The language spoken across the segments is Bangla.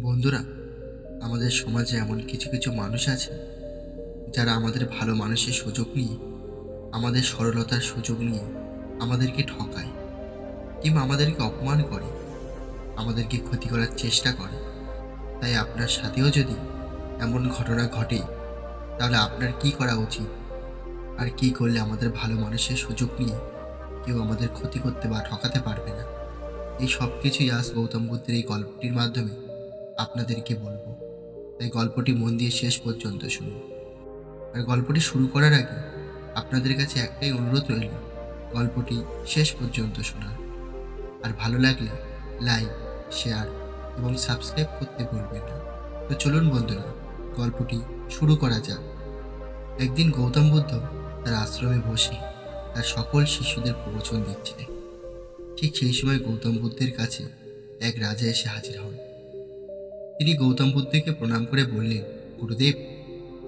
বন্ধুরা, আমাদের সমাজে এমন কিছু কিছু মানুষ আছে যারা আমাদের ভালো মানুষের সুযোগ নিয়ে, আমাদের সরলতার সুযোগ নিয়ে আমাদেরকে ঠকায় কিংবা আমাদেরকে অপমান করে, আমাদেরকে ক্ষতি করার চেষ্টা করে। তাই আপনার সাথেও যদি এমন ঘটনা ঘটে, তাহলে আপনার কি করা উচিত, আর কি করলে আমাদের ভালো মানুষের সুযোগ নিয়ে কেউ আমাদের ক্ষতি করতে বা ঠকাতে পারবে না, এই সব কিছুই আজ গৌতম বুদ্ধের এই গল্পটির মাধ্যমে আপনাদেরকে বলবো। তাই গল্পটি মন দিয়ে শেষ পর্যন্ত শুনুন। আর গল্পটি শুরু করার আগে আপনাদের কাছে একটাই অনুরোধ রইল, গল্পটি শেষ পর্যন্ত শোনার। আর ভালো লাগলে লাইক, শেয়ার এবং সাবস্ক্রাইব করতে ভুলবেন না। তো চলুন বন্ধুরা, গল্পটি শুরু করা যাক। একদিন গৌতম বুদ্ধ তার আশ্রমে বসে তার সকল শিষ্যদের প্রবচন দিচ্ছিলেন। ঠিক সেই সময় গৌতম বুদ্ধের কাছে এক রাজা এসে হাজির হন। তিনি গৌতম বুদ্ধকে প্রণাম করে বললেন, গুরুদেব,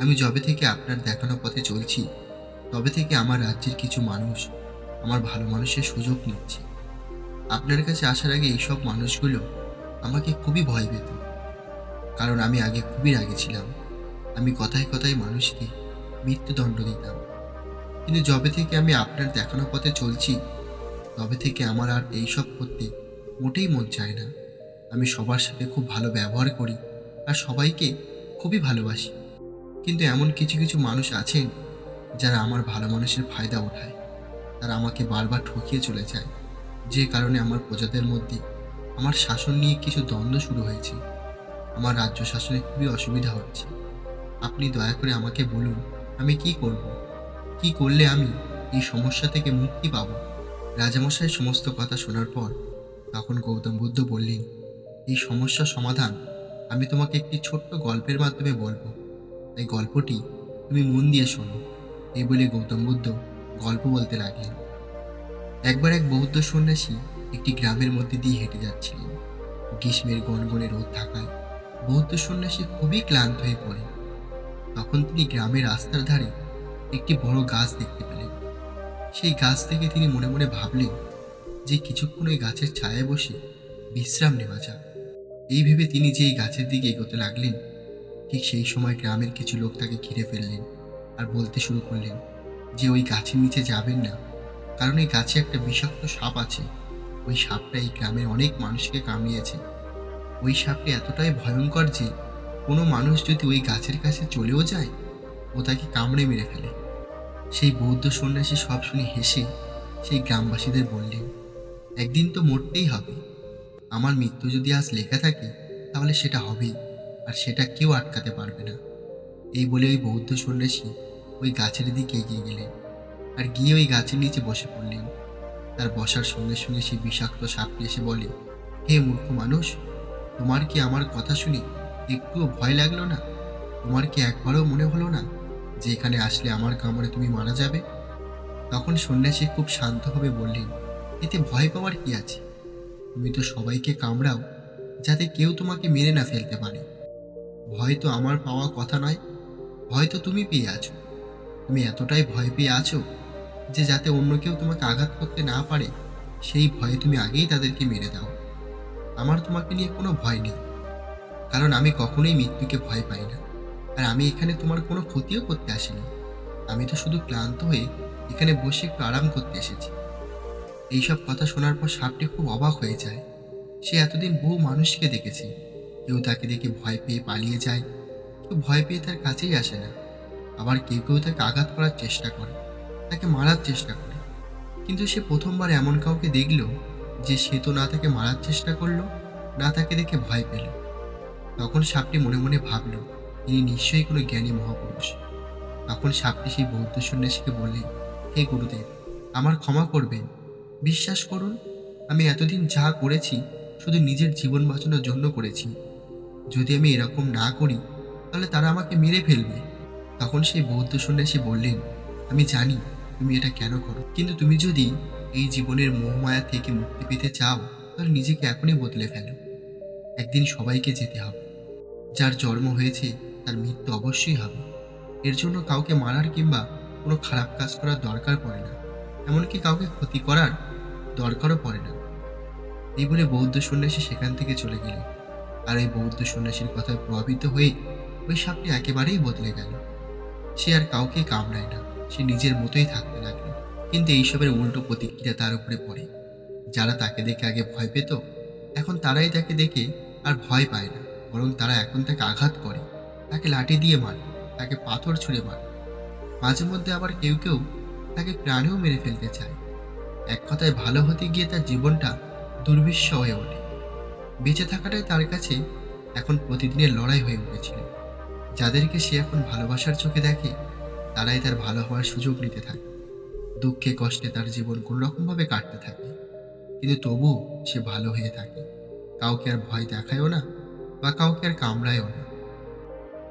আমি যবে থেকে আপনার দেখানো পথে চলছি, তবে থেকে আমার রাজ্যের কিছু মানুষ আমার ভালো মানুষের সুযোগ নিচ্ছে। আপনার কাছে আসার আগে এইসব মানুষগুলো আমাকে খুবই ভয় পেত, কারণ আমি আগে খুবই রাগী ছিলাম। আমি কথায় কথায় মানুষকে মৃত্যুদণ্ড দিতাম। কিন্তু যবে থেকে আমি আপনার দেখানো পথে চলছি, তবে থেকে আমার আর এইসব করতে মোটেই মন চায় না। আমি সবার সাথে খুব ভালো ব্যবহার করি আর সবাইকে খুবই ভালোবাসি। কিন্তু এমন কিছু কিছু মানুষ আছেন যারা আমার ভালো মানুষের ফায়দা ওঠায়। তারা আমাকে বারবার ঠকিয়ে চলে যায়, যে কারণে আমার প্রজাদের মধ্যে আমার শাসন নিয়ে কিছু দ্বন্দ্ব শুরু হয়েছে। আমার রাজ্য শাসনে খুবই অসুবিধা হচ্ছে। আপনি দয়া করে আমাকে বলুন, আমি কি করব, কি করলে আমি এই সমস্যা থেকে মুক্তি পাব। রাজামশাই সমস্ত কথা শোনার পর তখন গৌতম বুদ্ধ বললেন, এই সমস্যার সমাধান আমি তোমাকে একটি ছোট্ট গল্পের মাধ্যমে বলবো, তাই গল্পটি তুমি মন দিয়ে শোনো। এই বলে গৌতম বুদ্ধ গল্প বলতে লাগলেন। একবার এক বৌদ্ধ সন্ন্যাসী একটি গ্রামের মধ্যে দিয়ে হেঁটে যাচ্ছিলেন। গ্রীষ্মের গনগনে রোদ থাকায় বৌদ্ধ সন্ন্যাসী খুবই ক্লান্ত হয়ে পড়ে। তখন তিনি গ্রামের রাস্তার ধারে একটি বড় গাছ দেখতে পেলেন। সেই গাছ থেকে তিনি মনে মনে ভাবলেন যে কিছুক্ষণ ওই গাছের ছায়ায় বসে বিশ্রাম নেওয়া যাক। এই ভেবে তিনি যেই গাছের দিকে এগোতে লাগলেন, ঠিক সেই সময় গ্রামের কিছু লোক তাকে ঘিরে ফেললেন আর বলতে শুরু করলেন যে ওই গাছের নিচে যাবেন না, কারণ এই গাছে একটা বিষাক্ত সাপ আছে। ওই সাপটা এই গ্রামের অনেক মানুষকে কামড়িয়েছে। ওই সাপটা এতটাই ভয়ঙ্কর যে কোনো মানুষ যদি ওই গাছের কাছে চলেও যায়, ও তাকে কামড়ে মেরে ফেলে। সেই বৌদ্ধ সন্ন্যাসী সব শুনে হেসে সেই গ্রামবাসীদের বললেন, একদিন তো মরতেই হবে। আমার মৃত্যু যদি আজ লেখা থাকে, তাহলে সেটা হবেই, আর সেটা কেউ আটকাতে পারবে না। এই বলে ওই বৌদ্ধ সন্ন্যাসী ওই গাছের দিকে এগিয়ে গেলেন আর গিয়ে ওই গাছের নিচে বসে পড়লেন। তার বসার সঙ্গে সঙ্গে সেই বিষাক্ত সাপটি এসে বলে, হে মূর্খ মানুষ, তোমার কি আমার কথা শুনে একটুও ভয় লাগলো না? তোমার কি একবারও মনে হলো না যে এখানে আসলে আমার কামড়ে তুমি মারা যাবে? তখন সন্ন্যাসী খুব শান্তভাবে বললেন, এতে ভয় পাওয়ার কি আছে? তুমি তো সবাইকে কামড়াও যাতে কেউ তোমাকে মেরে না ফেলতে পারে। ভয় তো আমার পাওয়া কথা নয়, ভয় তো তুমি পেয়ে আছো। তুমি এতটাই ভয় পেয়ে আছো যে যাতে অন্য কেউ তোমাকে আঘাত করতে না পারে, সেই ভয়ে তুমি আগেই তাদেরকে মেরে দাও। আমার তোমাকে নিয়ে কোনো ভয় নেই, কারণ আমি কখনোই মৃত্যুকে ভয় পাই না। আর আমি এখানে তোমার কোনো ক্ষতিও করতে আসিনি। আমি তো শুধু ক্লান্ত হয়ে এখানে বসে একটু আরাম করতে এসেছি। এইসব কথা শোনার পর সাপটি খুব অবাক হয়ে যায়। সে এতদিন বহু মানুষকে দেখেছে, কেউ তাকে দেখে ভয় পেয়ে পালিয়ে যায়, কেউ ভয় পেয়ে তার কাছেই আসে না। আবার কেউ কেউ তাকে আঘাত করার চেষ্টা করে, তাকে মারার চেষ্টা করে। কিন্তু সে প্রথমবার এমন কাউকে দেখল যে সে তো না তাকে মারার চেষ্টা করলো, না তাকে দেখে ভয় পেল। তখন সাপটি মনে মনে ভাবল, ইনি নিশ্চয়ই কোনো জ্ঞানী মহাপুরুষ। তখন সাপটি সেই বৌদ্ধ সন্ন্যাসীকে বললেন, হে গুরুদেব, আমার ক্ষমা করবেন। বিশ্বাস করুন, আমি এতদিন যা করেছি শুধু নিজের জীবন বাঁচানোর জন্য করেছি। যদি আমি এরকম না করি, তাহলে তারা আমাকে মেরে ফেলবে। তখন সেই বৌদ্ধ সন্ন্যাসী বললেন, আমি জানি তুমি এটা কেন করো, কিন্তু তুমি যদি এই জীবনের মোহমায়া থেকে মুক্তি পেতে চাও, তাহলে নিজেকে এখনই বদলে ফেলো। একদিন সবাইকে যেতে হবে। যার জন্ম হয়েছে তার মৃত্যু অবশ্যই হবে। এর জন্য কাউকে মারার কিংবা কোনো খারাপ কাজ করার দরকার পড়ে না, এমনকি কাউকে ক্ষতি করার দরকারও পড়ে না। এই বলে বৌদ্ধ সন্ন্যাসী সেখান থেকে চলে গেলেন। আর ওই বৌদ্ধ সন্ন্যাসীর কথায় প্রভাবিত হয়ে ওই সাপটি একেবারেই বদলে গেল। সে আর কাউকে কামড়ায় না, সে নিজের মতোই থাকতে লাগলো। কিন্তু এইসবের উল্টো প্রতিক্রিয়া তার উপরে পড়ে। যারা তাকে দেখে আগে ভয় পেত, এখন তারাই তাকে দেখে আর ভয় পায় না, বরং তারা এখন তাকে আঘাত করে, তাকে লাঠি দিয়ে মারে, তাকে পাথর ছুঁড়ে মারে। মাঝে মধ্যে আবার কেউ কেউ তাকে প্রাণেও মেরে ফেলতে চায়। এক কথায় ভালো হতে গিয়ে তার জীবনটা দুর্বিষহ হয়ে ওঠে। বেঁচে থাকাটাই তার কাছে এখন প্রতিদিনের লড়াই হয়ে উঠেছিল। যাদেরকে সে এখন ভালোবাসার চোখে দেখে, তারাই তার ভালো হওয়ার সুযোগ নিতে থাকে। দুঃখে কষ্টে তার জীবন কোনোরকমভাবে কাটতে থাকে, কিন্তু তবুও সে ভালো হয়ে থাকে। কাউকে আর ভয় দেখায়ও না বা কাউকে আর কামড়ায়ও না।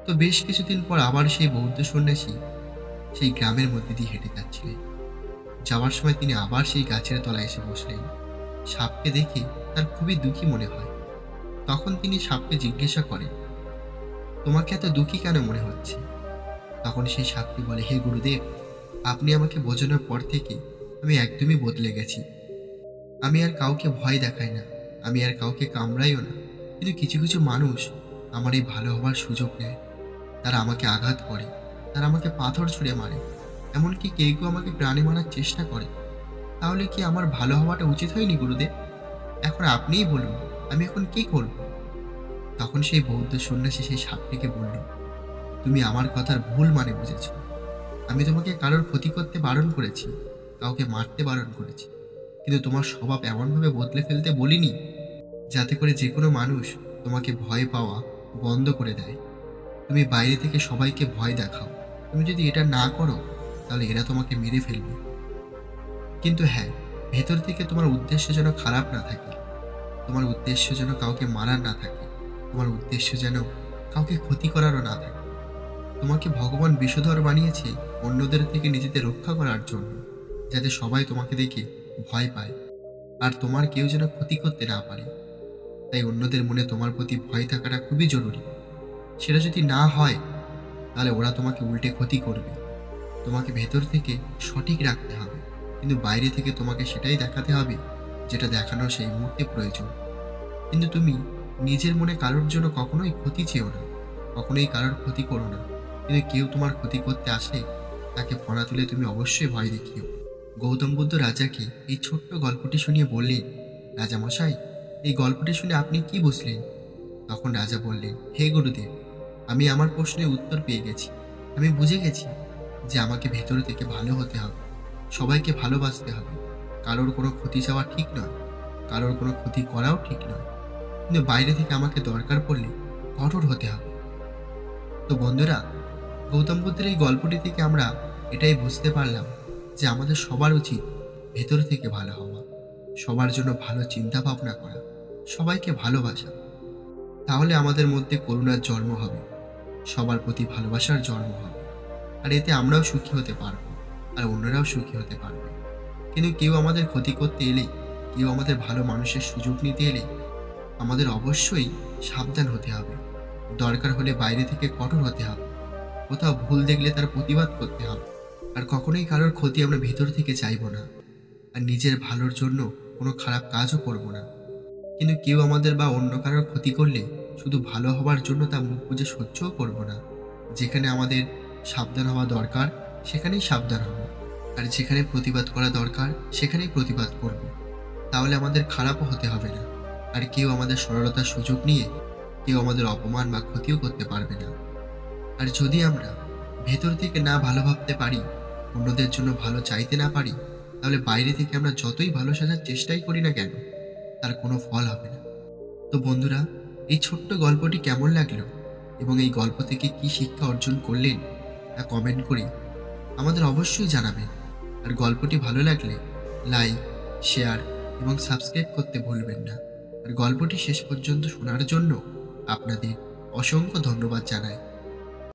তো বেশ কিছুদিন পর আবার সেই বৌদ্ধ সন্ন্যাসী সেই গ্রামের মধ্যে দিয়ে হেঁটে যাচ্ছিলেন। যাওয়ার সময় তিনি আবার সেই গাছের তলায় এসে বসলেন। সাপকে দেখে তার খুবই দুঃখী মনে হয়। তখন তিনি সাপকে জিজ্ঞাসা করেন, তোমাকে এত দুঃখী কেন মনে হচ্ছে? তখন সেই সাপটি বলে, হে গুরুদেব, আপনি আমাকে বোঝানোর পর থেকে আমি একদমই বদলে গেছি। আমি আর কাউকে ভয় দেখাই না, আমি আর কাউকে কামড়াইও না। কিন্তু কিছু কিছু মানুষ আমার এই ভালো হওয়ার সুযোগ নেয়। তারা আমাকে আঘাত করে, তারা আমাকে পাথর ছুঁড়ে মারে, এমনকি কেউ কেউ আমাকে প্রাণে মারার চেষ্টা করে। তাহলে কি আমার ভালো হওয়াটা উচিত হয়নি গুরুদেব? এখন আপনিই বলুন, আমি এখন কি করব? তখন সেই বৌদ্ধ সন্ন্যাসী সেই সাপটিকে বলল, তুমি আমার কথার ভুল মানে বুঝেছ। আমি তোমাকে কারোর ক্ষতি করতে বারণ করেছি, কাউকে মারতে বারণ করেছি, কিন্তু তোমার স্বভাব এমনভাবে বদলে ফেলতে বলিনি যাতে করে যে কোনো মানুষ তোমাকে ভয় পাওয়া বন্ধ করে দেয়। তুমি বাইরে থেকে সবাইকে ভয় দেখাও। তুমি যদি এটা না করো, তাহলে এরা তোমাকে মেরে ফেলবে। কিন্তু হ্যাঁ, ভেতর থেকে তোমার উদ্দেশ্য যেন খারাপ না থাকে, তোমার উদ্দেশ্য যেন কাউকে মারার না থাকে, তোমার উদ্দেশ্য যেন কাউকে ক্ষতি করারও না থাকে। তোমাকে ভগবান বিষধর বানিয়েছে অন্যদের থেকে নিজেদের রক্ষা করার জন্য, যাতে সবাই তোমাকে দেখে ভয় পায় আর তোমার কেউ যেন ক্ষতি করতে না পারে। তাই অন্যদের মনে তোমার প্রতি ভয় থাকাটা খুবই জরুরি। সেটা যদি না হয়, তাহলে ওরা তোমাকে উল্টে ক্ষতি করবে। তোমাকে ভেতর থেকে সঠিক রাখতে হবে, কিন্তু বাইরে থেকে তোমাকে সেটাই দেখাতে হবে যেটা দেখানোর সেই মুহূর্তে প্রয়োজন। কিন্তু তুমি নিজের মনে কারোর জন্য কখনোই ক্ষতি চেও না, কখনোই কারোর ক্ষতি করো না। কিন্তু কেউ তোমার ক্ষতি করতে আসলে তাকে ফনা তুলে তুমি অবশ্যই ভয় দেখিও। গৌতম বুদ্ধ রাজাকে এই ছোট্ট গল্পটি শুনিয়ে বললেন, রাজামশাই, এই গল্পটি শুনে আপনি কি বুঝলেন? তখন রাজা বললেন, হে গুরুদেব, আমি আমার প্রশ্নের উত্তর পেয়ে গেছি। আমি বুঝে গেছি যে আমাকে ভেতর থেকে ভালো হতে হবে, সবাইকে ভালোবাসতে হবে। কারোর কোনো ক্ষতি চাওয়া ঠিক নয়, কারোর কোনো ক্ষতি করাও ঠিক নয়, কিন্তু বাইরে থেকে আমাকে দরকার পড়লে কঠোর হতে হবে। তো বন্ধুরা, গৌতম বুদ্ধের এই গল্পটি থেকে আমরা এটাই বুঝতে পারলাম যে আমাদের সবার উচিত ভেতর থেকে ভালো হওয়া, সবার জন্য ভালো চিন্তা ভাবনা করা, সবাইকে ভালোবাসা। তাহলে আমাদের মধ্যে করুণার জন্ম হবে, সবার প্রতি ভালোবাসার জন্ম হবে, আর এতে আমরাও সুখী হতে পারবো আর অন্যরাও সুখী হতে পারবে। কিন্তু কেউ আমাদের ক্ষতি করতে এলে, কেউ আমাদের ভালো মানুষের সুযোগ নিতে এলে আমাদের অবশ্যই সাবধান হতে হবে। দরকার হলে বাইরে থেকে কঠোর হতে হবে, কোথাও ভুল দেখলে তার প্রতিবাদ করতে হবে। আর কখনোই কারোর ক্ষতি আমরা ভেতর থেকে চাইবো না, আর নিজের ভালোর জন্য কোনো খারাপ কাজও করব না। কিন্তু কেউ আমাদের বা অন্য কারোর ক্ষতি করলে শুধু ভালো হওয়ার জন্য তা মুখ বুজে সহ্যও করব না। যেখানে আমাদের সাবধান হওয়া দরকার সেখানেই সাবধান হব, আর যেখানে প্রতিবাদ করা দরকার সেখানেই প্রতিবাদ করব। তাহলে আমাদের খারাপও হতে হবে না, আর কেউ আমাদের সরলতার সুযোগ নিয়ে কেউ আমাদের অপমান বা ক্ষতিও করতে পারবে না। আর যদি আমরা ভেতর থেকে না ভালো ভাবতে পারি, অন্যদের জন্য ভালো চাইতে না পারি, তাহলে বাইরে থেকে আমরা যতই ভালো সাজার চেষ্টাই করি না কেন, তার কোনো ফল হবে না। তো বন্ধুরা, এই ছোট্ট গল্পটি কেমন লাগলো এবং এই গল্প থেকে কি শিক্ষা অর্জন করলেন তা কমেন্ট করে আমাদের অবশ্যই জানাবেন। আর গল্পটি ভালো লাগলে লাইক, শেয়ার এবং সাবস্ক্রাইব করতে ভুলবেন না। আর গল্পটি শেষ পর্যন্ত শোনার জন্য আপনাদের অসংখ্য ধন্যবাদ জানাই।